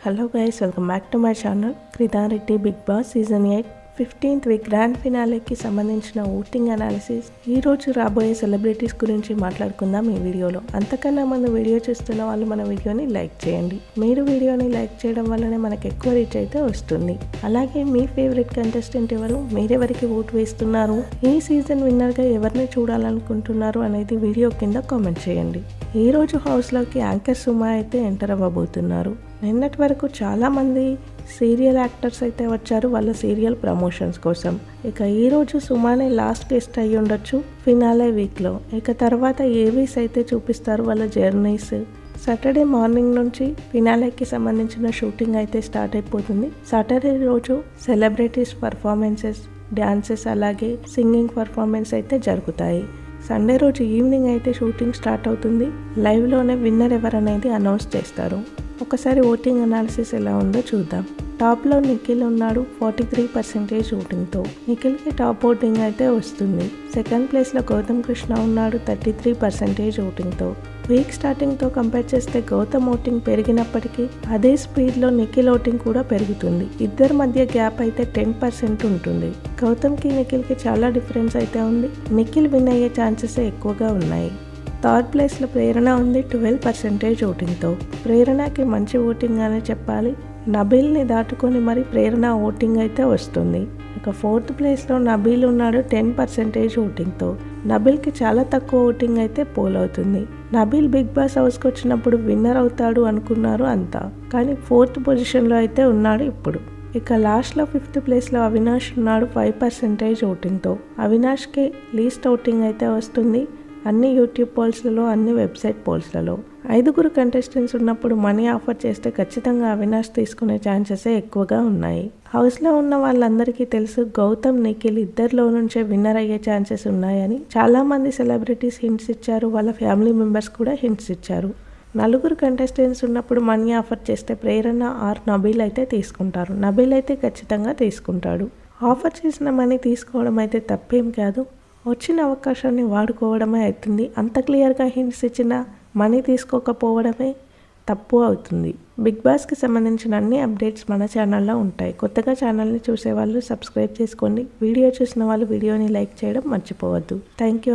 Hello guys, welcome back to my channel. Kridhan Reddy Big Boss Season 8 15th week grand ఫినాలేకి సంబంధించిన voting analysis ఈ రోజు రాబోయే celebrities గురించి మాట్లాడుకుందాం ఈ వీడియోలో. అంతకన్నా ముందు వీడియో చూస్తున్న వాళ్ళు మన వీడియోని లైక్ చేయండి. మీరు వీడియోని లైక్ చేయడం వల్లనే మనకు ఎక్కువ రీచ్ అయితే వస్తుంది. అలాగే మీ ఫేవరెట్ కంటెస్టెంట్ ఎవరు, మీరెవరికి ఓటు వేస్తున్నారు, ఈ సీజన్ విన్నర్గా ఎవరిని చూడాలనుకుంటున్నారు అనేది వీడియో కింద కామెంట్ చేయండి. ఈ రోజు హౌస్లోకి యాంకర్ సుమా అయితే ఎంటర్ అవ్వబోతున్నారు. నిన్నటి వరకు చాలామంది సీరియల్ యాక్టర్స్ అయితే వచ్చారు వాళ్ళ సీరియల్ ప్రమోషన్స్ కోసం. ఇక ఈరోజు సుమానే లాస్ట్ గెస్ట్ అయ్యి ఉండొచ్చు ఫినాలే వీక్లో. ఇక తర్వాత ఏవీస్ అయితే చూపిస్తారు వాళ్ళ జర్నీస్. సాటర్డే మార్నింగ్ నుంచి ఫినాలేకి సంబంధించిన షూటింగ్ అయితే స్టార్ట్ అయిపోతుంది. సాటర్డే రోజు సెలబ్రిటీస్ పర్ఫార్మెన్సెస్, డ్యాన్సెస్ అలాగే సింగింగ్ పర్ఫార్మెన్స్ అయితే జరుగుతాయి. సండే రోజు ఈవినింగ్ అయితే షూటింగ్ స్టార్ట్ అవుతుంది. లైవ్లోనే విన్నర్ ఎవరనేది అనౌన్స్ చేస్తారు. ఒకసారి ఓటింగ్ అనాలిసిస్ ఎలా ఉందో చూద్దాం. టాప్లో నిఖిల్ ఉన్నాడు 43% ఓటింగ్తో. నిఖిల్కి టాప్ ఓటింగ్ అయితే వస్తుంది. సెకండ్ ప్లేస్లో గౌతమ్ కృష్ణ ఉన్నాడు 33% ఓటింగ్తో. వీక్ స్టార్టింగ్తో కంపేర్ చేస్తే గౌతమ్ ఓటింగ్ పెరిగినప్పటికీ అదే స్పీడ్లో నిఖిల్ ఓటింగ్ కూడా పెరుగుతుంది. ఇద్దరి మధ్య గ్యాప్ అయితే 10% ఉంటుంది. గౌతమ్కి నిఖిల్కి చాలా డిఫరెన్స్ అయితే ఉంది. నిఖిల్ విన్ అయ్యే ఛాన్సెస్ ఎక్కువగా ఉన్నాయి. థర్డ్ ప్లేస్లో ప్రేరణ ఉంది 12% ఓటింగ్తో. ప్రేరణకి మంచి ఓటింగ్ అనే చెప్పాలి. నబీల్ని దాటుకొని మరి ప్రేరణ ఓటింగ్ అయితే వస్తుంది. ఇక ఫోర్త్ ప్లేస్లో నబీల్ ఉన్నాడు 10% ఓటింగ్తో. నబీల్కి చాలా తక్కువ ఓటింగ్ అయితే పోల్ అవుతుంది. నబీల్ బిగ్ బాస్ హౌస్కి వచ్చినప్పుడు విన్నర్ అవుతాడు అనుకున్నారు అంతా, కానీ 4th పొజిషన్లో అయితే ఉన్నాడు ఇప్పుడు. ఇక లాస్ట్లో 5th ప్లేస్లో అవినాష్ ఉన్నాడు 5% ఓటింగ్తో. అవినాష్కి లీస్ట్ ఓటింగ్ అయితే వస్తుంది అన్ని యూట్యూబ్ పోల్స్లలో, అన్ని వెబ్సైట్ పోల్స్లలో. 5 కంటెస్టెంట్స్ ఉన్నప్పుడు మనీ ఆఫర్ చేస్తే ఖచ్చితంగా అవినాష్ తీసుకునే ఛాన్సెసే ఎక్కువగా ఉన్నాయి. హౌస్లో ఉన్న వాళ్ళందరికీ తెలుసు గౌతమ్, నిఖిల్ ఇద్దరిలో నుంచే విన్నర్ అయ్యే ఛాన్సెస్ ఉన్నాయని. చాలామంది సెలబ్రిటీస్ హింట్స్ ఇచ్చారు, వాళ్ళ ఫ్యామిలీ మెంబర్స్ కూడా హింట్స్ ఇచ్చారు. 4 కంటెస్టెంట్స్ ఉన్నప్పుడు మనీ ఆఫర్ చేస్తే ప్రేరణ ఆర్ నబీల్ అయితే తీసుకుంటారు. నబీల్ అయితే ఖచ్చితంగా తీసుకుంటాడు. ఆఫర్ చేసిన మనీ తీసుకోవడం అయితే తప్పేం కాదు, వచ్చిన అవకాశాన్ని వాడుకోవడమే అవుతుంది. అంత క్లియర్గా హింట్స్ ఇచ్చిన మనీ తీసుకోకపోవడమే తప్పు అవుతుంది. బిగ్ బాస్కి సంబంధించిన అన్ని అప్డేట్స్ మన ఛానల్లో ఉంటాయి. కొత్తగా ఛానల్ని చూసేవాళ్ళు సబ్స్క్రైబ్ చేసుకోండి. వీడియో చూసిన వాళ్ళు వీడియోని లైక్ చేయడం మర్చిపోవద్దు. Thank you.